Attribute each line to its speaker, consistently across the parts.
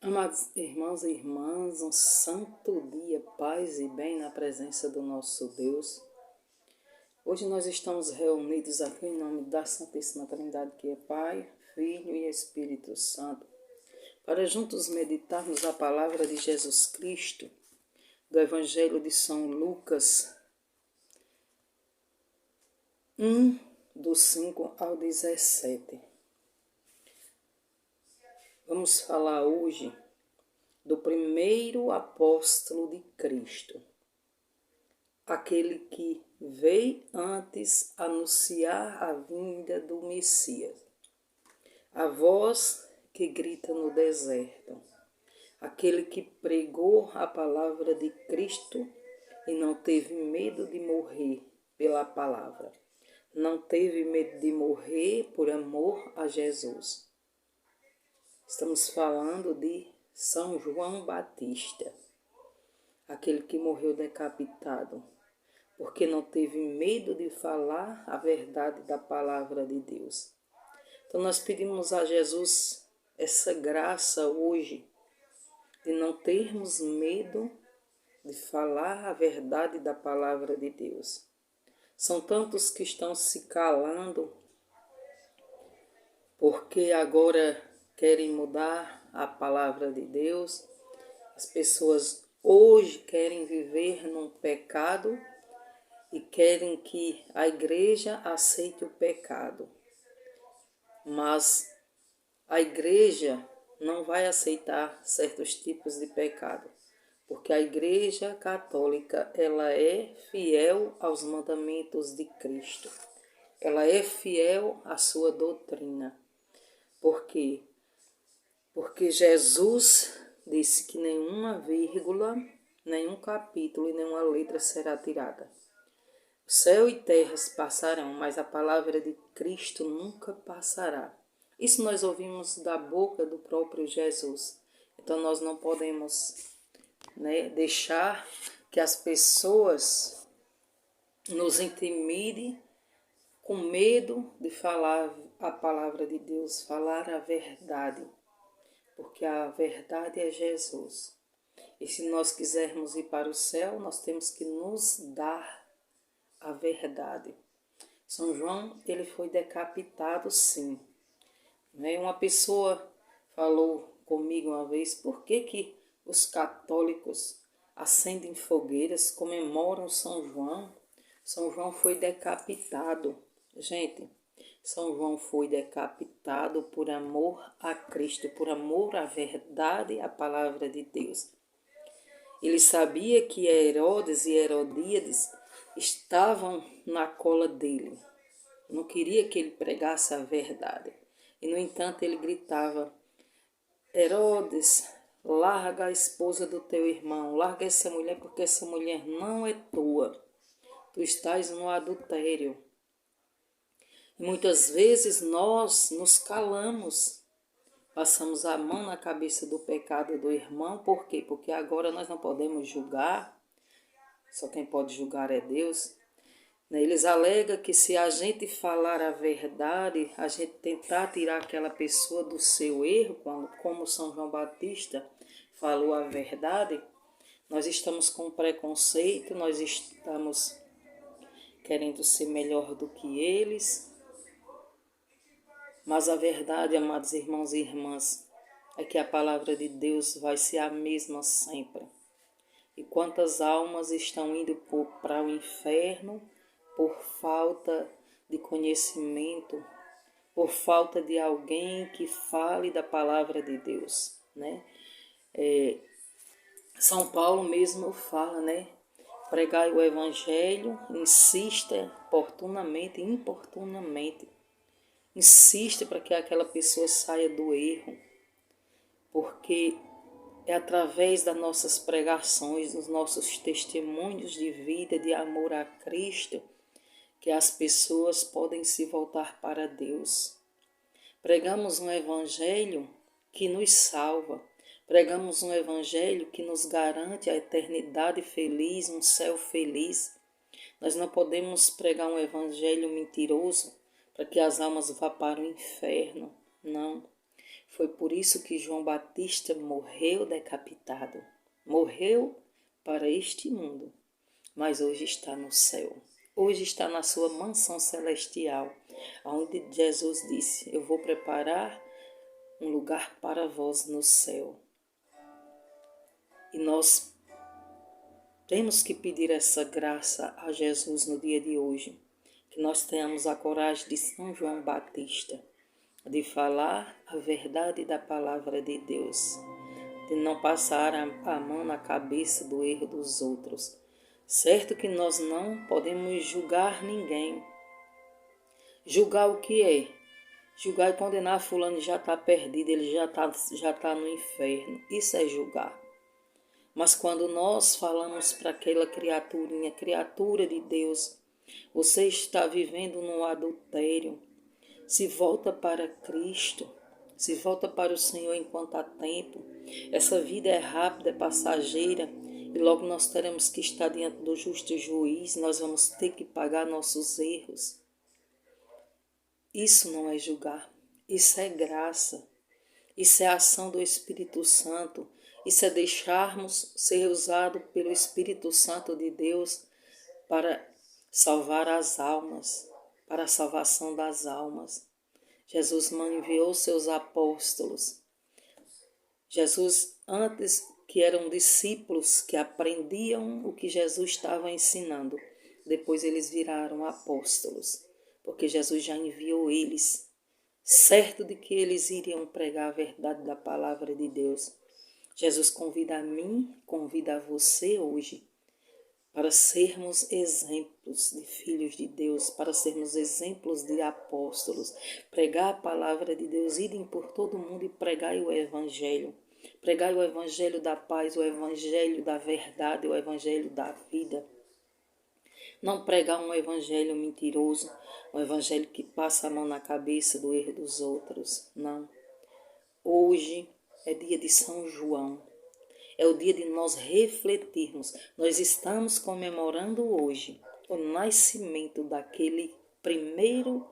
Speaker 1: Amados irmãos e irmãs, um santo dia, paz e bem na presença do nosso Deus. Hoje nós estamos reunidos aqui em nome da Santíssima Trindade, que é Pai, Filho e Espírito Santo, para juntos meditarmos a palavra de Jesus Cristo, do Evangelho de São Lucas 1, do 5 ao 17. Vamos falar hoje do primeiro apóstolo de Cristo, aquele que veio antes anunciar a vinda do Messias, a voz que grita no deserto, aquele que pregou a palavra de Cristo e não teve medo de morrer pela palavra, não teve medo de morrer por amor a Jesus. Estamos falando de São João Batista, aquele que morreu decapitado, porque não teve medo de falar a verdade da palavra de Deus. Então nós pedimos a Jesus essa graça hoje, de não termos medo de falar a verdade da palavra de Deus. São tantos que estão se calando, porque agora querem mudar a palavra de Deus. As pessoas hoje querem viver num pecado e querem que a igreja aceite o pecado. Mas a igreja não vai aceitar certos tipos de pecado, porque a igreja católica, ela é fiel aos mandamentos de Cristo. Ela é fiel à sua doutrina. Por quê? Porque Jesus disse que nenhuma vírgula, nenhum capítulo e nenhuma letra será tirada. Céu e terras passarão, mas a palavra de Cristo nunca passará. Isso nós ouvimos da boca do próprio Jesus. Então nós não podemos, deixar que as pessoas nos intimidem com medo de falar a palavra de Deus, falar a verdade. Porque a verdade é Jesus. E se nós quisermos ir para o céu, nós temos que nos dar a verdade. São João, ele foi decapitado, sim. Uma pessoa falou comigo uma vez, por que os católicos acendem fogueiras, comemoram São João? São João foi decapitado. Gente, São João foi decapitado por amor a Cristo, por amor à verdade, à palavra de Deus. Ele sabia que Herodes e Herodíades estavam na cola dele. Não queria que ele pregasse a verdade. E, no entanto, ele gritava, Herodes, larga a esposa do teu irmão, larga essa mulher, porque essa mulher não é tua. Tu estás no adultério. E muitas vezes nós nos calamos, passamos a mão na cabeça do pecado do irmão. Por quê? Porque agora nós não podemos julgar, só quem pode julgar é Deus. Eles alegam que se a gente falar a verdade, a gente tentar tirar aquela pessoa do seu erro, como São João Batista falou a verdade, nós estamos com preconceito, nós estamos querendo ser melhor do que eles. Mas a verdade, amados irmãos e irmãs, é que a palavra de Deus vai ser a mesma sempre. E quantas almas estão indo para o inferno por falta de conhecimento, por falta de alguém que fale da palavra de Deus, São Paulo mesmo fala, pregai o evangelho, insista importunamente, insiste para que aquela pessoa saia do erro, porque é através das nossas pregações, dos nossos testemunhos de vida, de amor a Cristo, que as pessoas podem se voltar para Deus. Pregamos um evangelho que nos salva, pregamos um evangelho que nos garante a eternidade feliz, um céu feliz. Nós não podemos pregar um evangelho mentiroso para que as almas vá para o inferno, não. Foi por isso que João Batista morreu decapitado. Morreu para este mundo, mas hoje está no céu. Hoje está na sua mansão celestial, onde Jesus disse: eu vou preparar um lugar para vós no céu. E nós temos que pedir essa graça a Jesus no dia de hoje, que nós tenhamos a coragem de São João Batista, de falar a verdade da palavra de Deus, de não passar a mão na cabeça do erro dos outros. Certo que nós não podemos julgar ninguém. Julgar o que é? Julgar e condenar fulano já está perdido, ele já tá no inferno. Isso é julgar. Mas quando nós falamos para aquela criaturinha, criatura de Deus, você está vivendo num adultério, se volta para Cristo, se volta para o Senhor enquanto há tempo. Essa vida é rápida, é passageira, e logo nós teremos que estar diante do justo juiz, nós vamos ter que pagar nossos erros. Isso não é julgar, isso é graça, isso é a ação do Espírito Santo, isso é deixarmos ser usado pelo Espírito Santo de Deus para salvar as almas, para a salvação das almas. Jesus enviou seus apóstolos. Jesus, antes que eram discípulos que aprendiam o que Jesus estava ensinando, depois eles viraram apóstolos, porque Jesus já enviou eles, certo de que eles iriam pregar a verdade da palavra de Deus. Jesus convida a mim, convida a você hoje, para sermos exemplos de filhos de Deus, para sermos exemplos de apóstolos, pregar a palavra de Deus, irem por todo mundo e pregai o Evangelho. Pregai o Evangelho da paz, o Evangelho da verdade, o Evangelho da vida. Não pregar um Evangelho mentiroso, um Evangelho que passa a mão na cabeça do erro dos outros. Não. Hoje é dia de São João. É o dia de nós refletirmos. Nós estamos comemorando hoje o nascimento daquele primeiro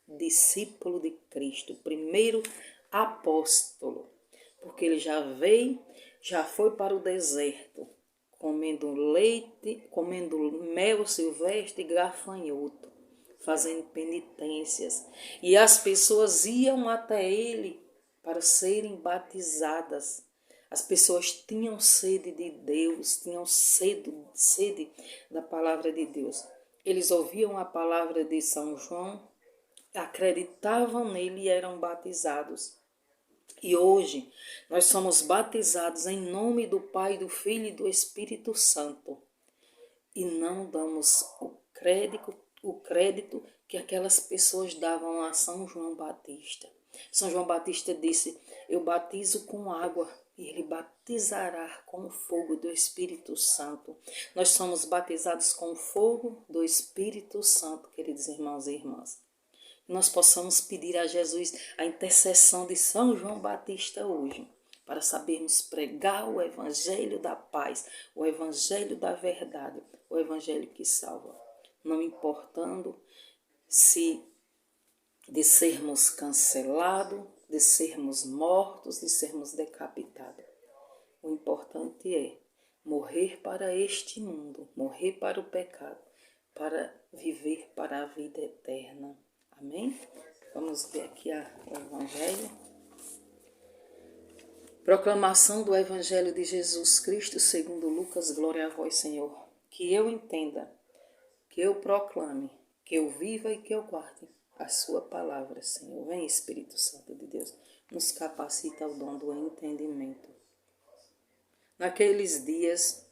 Speaker 1: discípulo de Cristo, primeiro apóstolo, porque ele já veio, já foi para o deserto, comendo leite, comendo mel silvestre e gafanhoto, fazendo penitências. E as pessoas iam até ele para serem batizadas. As pessoas tinham sede de Deus, tinham sede da palavra de Deus. Eles ouviam a palavra de São João, acreditavam nele e eram batizados. E hoje nós somos batizados em nome do Pai, do Filho e do Espírito Santo. E não damos o crédito que aquelas pessoas davam a São João Batista. São João Batista disse: eu batizo com água e ele batizará com o fogo do Espírito Santo. Nós somos batizados com o fogo do Espírito Santo, queridos irmãos e irmãs. Nós possamos pedir a Jesus a intercessão de São João Batista hoje, para sabermos pregar o Evangelho da paz, o Evangelho da verdade, o Evangelho que salva. Não importando se de sermos cancelados, de sermos mortos, de sermos decapitados. O importante é morrer para este mundo, morrer para o pecado, para viver para a vida eterna. Amém? Vamos ver aqui o Evangelho. Proclamação do Evangelho de Jesus Cristo segundo Lucas. Glória a vós, Senhor. Que eu entenda, que eu proclame, que eu viva e que eu guarde a sua palavra, Senhor. Vem, Espírito Santo de Deus, nos capacita ao dom do entendimento. Naqueles dias,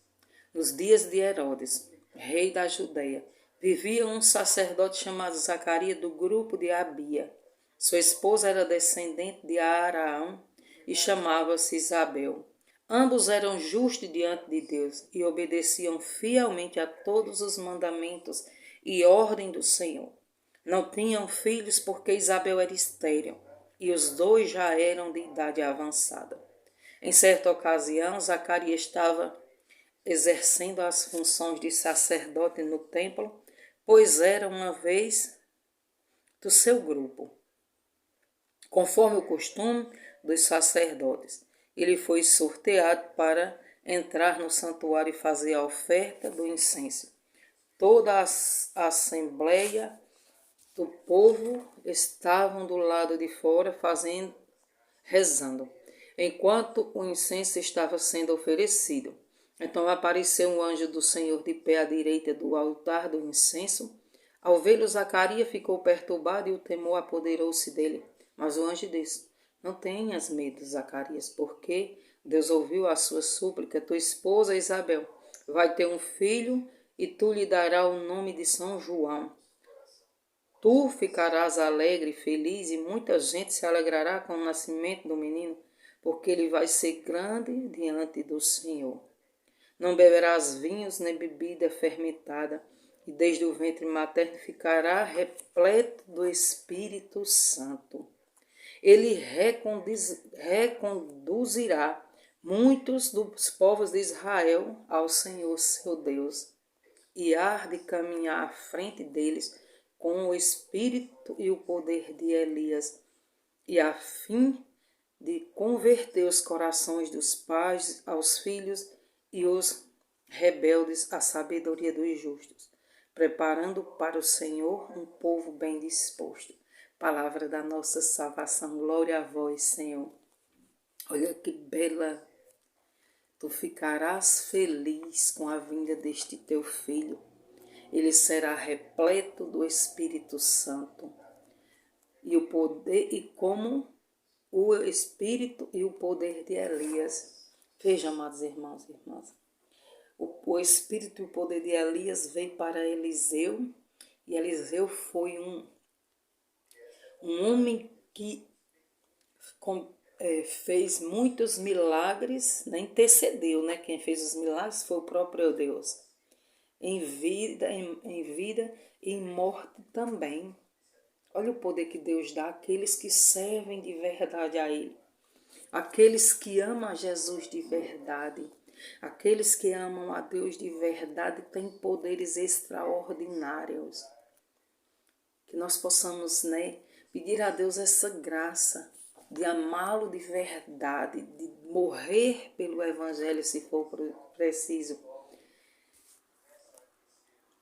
Speaker 1: nos dias de Herodes, rei da Judeia, vivia um sacerdote chamado Zacarias do grupo de Abia. Sua esposa era descendente de Araão e chamava-se Isabel. Ambos eram justos diante de Deus e obedeciam fielmente a todos os mandamentos e ordem do Senhor. Não tinham filhos porque Isabel era estéril e os dois já eram de idade avançada. Em certa ocasião, Zacarias estava exercendo as funções de sacerdote no templo, pois era uma vez do seu grupo. Conforme o costume, dos sacerdotes. Ele foi sorteado para entrar no santuário e fazer a oferta do incenso. Toda a assembleia do povo estavam do lado de fora rezando, enquanto o incenso estava sendo oferecido. Então apareceu um anjo do Senhor de pé à direita do altar do incenso. Ao vê-lo, Zacarias ficou perturbado e o temor apoderou-se dele. Mas o anjo disse: Não tenhas medo, Zacarias, porque Deus ouviu a sua súplica. Tua esposa Isabel vai ter um filho e tu lhe darás o nome de São João. Tu ficarás alegre e feliz e muita gente se alegrará com o nascimento do menino, porque ele vai ser grande diante do Senhor. Não beberás vinhos nem bebida fermentada, e desde o ventre materno ficará repleto do Espírito Santo. Ele reconduzirá muitos dos povos de Israel ao Senhor seu Deus, e há de caminhar à frente deles com o espírito e o poder de Elias, e a fim de converter os corações dos pais aos filhos e os rebeldes à sabedoria dos justos, preparando para o Senhor um povo bem disposto. Palavra da nossa salvação. Glória a vós, Senhor. Olha que bela. Tu ficarás feliz com a vinda deste teu filho. Ele será repleto do Espírito Santo. E o poder, e como o Espírito e o poder de Elias. Veja, amados irmãos e irmãs. O Espírito e o poder de Elias veio para Eliseu. E Eliseu foi um homem que fez muitos milagres, né? Intercedeu, né? Quem fez os milagres foi o próprio Deus. Em vida e em morte também. Olha o poder que Deus dá àqueles que servem de verdade a Ele. Aqueles que amam a Jesus de verdade. Aqueles que amam a Deus de verdade têm poderes extraordinários. Que nós possamos, né, pedir a Deus essa graça de amá-lo de verdade, de morrer pelo Evangelho se for preciso.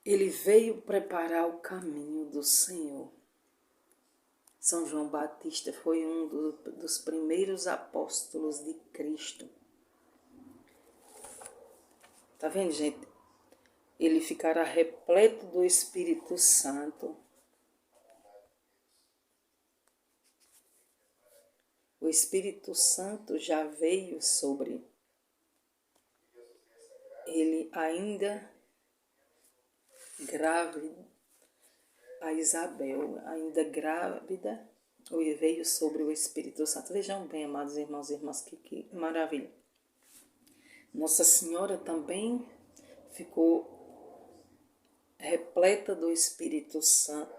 Speaker 1: Ele veio preparar o caminho do Senhor. São João Batista foi um dos primeiros apóstolos de Cristo. Tá vendo, gente? Ele ficará repleto do Espírito Santo. O Espírito Santo já veio sobre ele, ainda grávida, a Isabel, ainda grávida, veio sobre o Espírito Santo. Vejam bem, amados irmãos e irmãs, que maravilha. Nossa Senhora também ficou repleta do Espírito Santo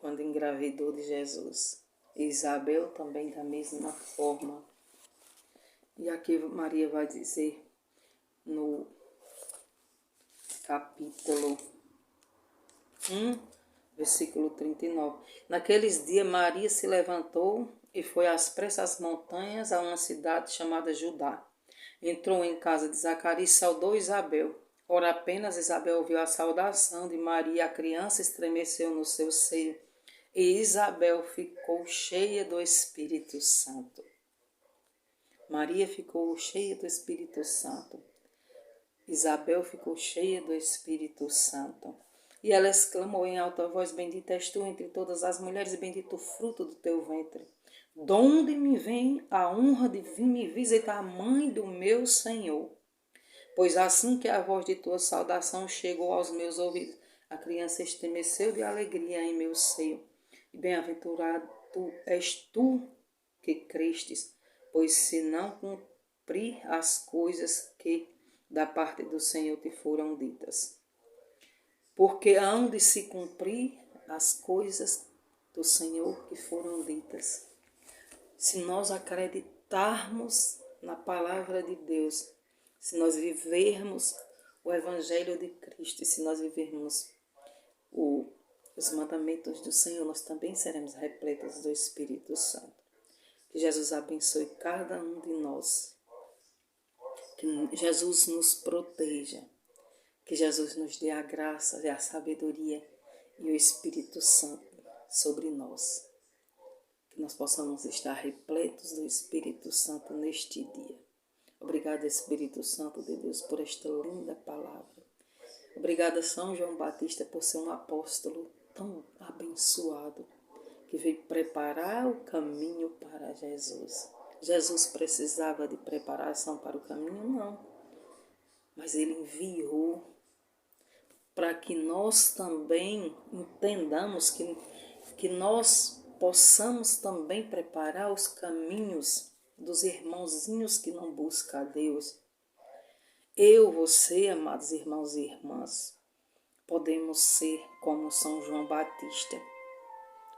Speaker 1: quando engravidou de Jesus. Isabel também da mesma forma. E aqui Maria vai dizer no capítulo 1, versículo 39. Naqueles dias Maria se levantou e foi às pressas às montanhas a uma cidade chamada Judá. Entrou em casa de Zacarias e saudou Isabel. Ora, apenas Isabel ouviu a saudação de Maria, a criança estremeceu no seu seio. E Isabel ficou cheia do Espírito Santo. Maria ficou cheia do Espírito Santo. Isabel ficou cheia do Espírito Santo. E ela exclamou em alta voz: Bendita és tu entre todas as mulheres, e bendito o fruto do teu ventre. De onde me vem a honra de vir me visitar a mãe do meu Senhor? Pois assim que a voz de tua saudação chegou aos meus ouvidos, a criança estremeceu de alegria em meu seio. E bem-aventurado és tu que crestes, pois se não cumprir as coisas que da parte do Senhor te foram ditas. Porque hão de se cumprir as coisas do Senhor que foram ditas. Se nós acreditarmos na palavra de Deus, se nós vivermos o Evangelho de Cristo e se nós vivermos os mandamentos do Senhor, nós também seremos repletos do Espírito Santo. Que Jesus abençoe cada um de nós. Que Jesus nos proteja. Que Jesus nos dê a graça e a sabedoria e o Espírito Santo sobre nós. Que nós possamos estar repletos do Espírito Santo neste dia. Obrigada, Espírito Santo de Deus, por esta linda palavra. Obrigada, São João Batista, por ser um apóstolo tão abençoado, que veio preparar o caminho para Jesus. Jesus precisava de preparação para o caminho? Não. Mas ele enviou para que nós também entendamos que nós possamos também preparar os caminhos dos irmãozinhos que não buscam a Deus. Eu, você, amados irmãos e irmãs, podemos ser como São João Batista,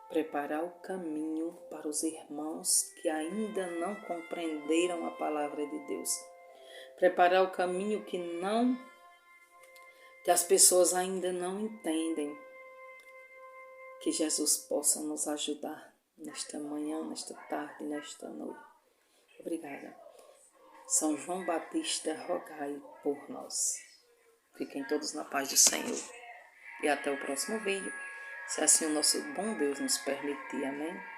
Speaker 1: preparar o caminho para os irmãos que ainda não compreenderam a palavra de Deus. Preparar o caminho que as pessoas ainda não entendem. Que Jesus possa nos ajudar nesta manhã, nesta tarde, nesta noite. Obrigada. São João Batista, rogai por nós. Fiquem todos na paz do Senhor. E até o próximo vídeo, se assim o nosso bom Deus nos permitir. Amém?